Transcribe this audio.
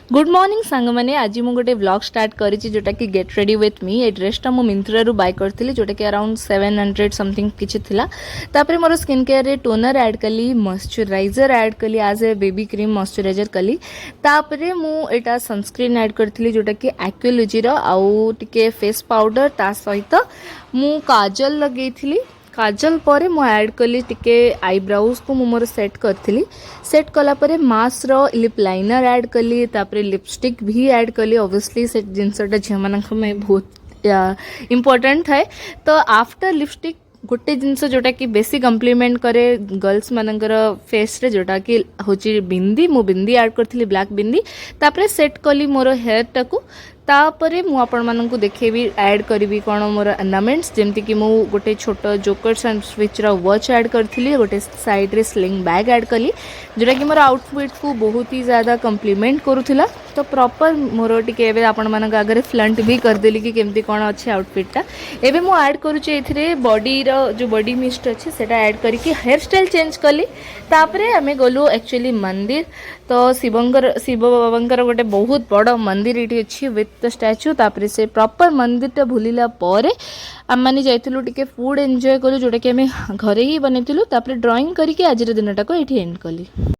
Good morning सांग मैंने आज मुझे गोटे व्लॉग स्टार्ट करी जोटा कि गेट रेडी विथ मी ये ड्रेसटा मु मिंत्रा बाय करती जोटा कि अराउंड 700 समथिंग किसी थिला तापर मोर स्किन केयर रे टोनर ऐड कली मॉइस्चराइजर ऐड कली as a baby cream moisturiser कली तापर मु एटा सनस्क्रीन ऐड करती जोटा कि एक्वालॉजी रो आउ टिके फेस पाउडर ता सहित मु काजल लगेइथिली काजल पर मु ऐड कली टिके आईब्राउज को मोर सेट करथिली सेट कला परे मास रो लिप लाइनर ऐड कली तापर लिपस्टिक भी ऐड कली ऑब्वियसली से जिनसटा झिया मानक में बहुत इम्पोर्टेंट है तो आफ्टर लिपस्टिक गोटे जिनस जोटा कि बेसी कम्प्लीमेंट करे गर्ल्स मानकर फेस रे जोटा कि होची बिंदी मु बिंदी ऐड करथिली ब्लैक बिंदी तापर सेट कली मोर हेयर टाकू तापरे मु आपण मानकु देखेबी ऐड करी कौन मोर अर्नामेंट्स जमती कि मु गोटे छोट जोकर्स एंड स्विच रो वॉच ऐड करथिली गोटे साइड रे स्लिंग बैग ऐड कली जोटा कि मोर आउटफिट को बहुत ही ज़्यादा कम्प्लीमेंट करूथिला तो प्रॉपर मोर टिके एबे आपण मानक आगे फ्लंट भी करदेली कि केमती कौन अच्छे आउटफिटा एबे मु ऐड करूची एथिरे बॉडी रो जो बॉडी मिस्ट अच्छे सेटा ऐड करके हेयर स्टाइल चेंज कली तापरे आमे गलु एक्चुअली मंदिर तो शिव बाबा गोटे बहुत बड़ मंदिर ये अच्छी विथ स्टैच्यू तापर से प्रॉपर मंदिर भूलिला परे आम मैंने जाइलु टिके फूड एंजॉय कलु जोटा कि आम घरे ही बनइलु तापर ड्राइंग करके आज दिन टाक ये एंड कली।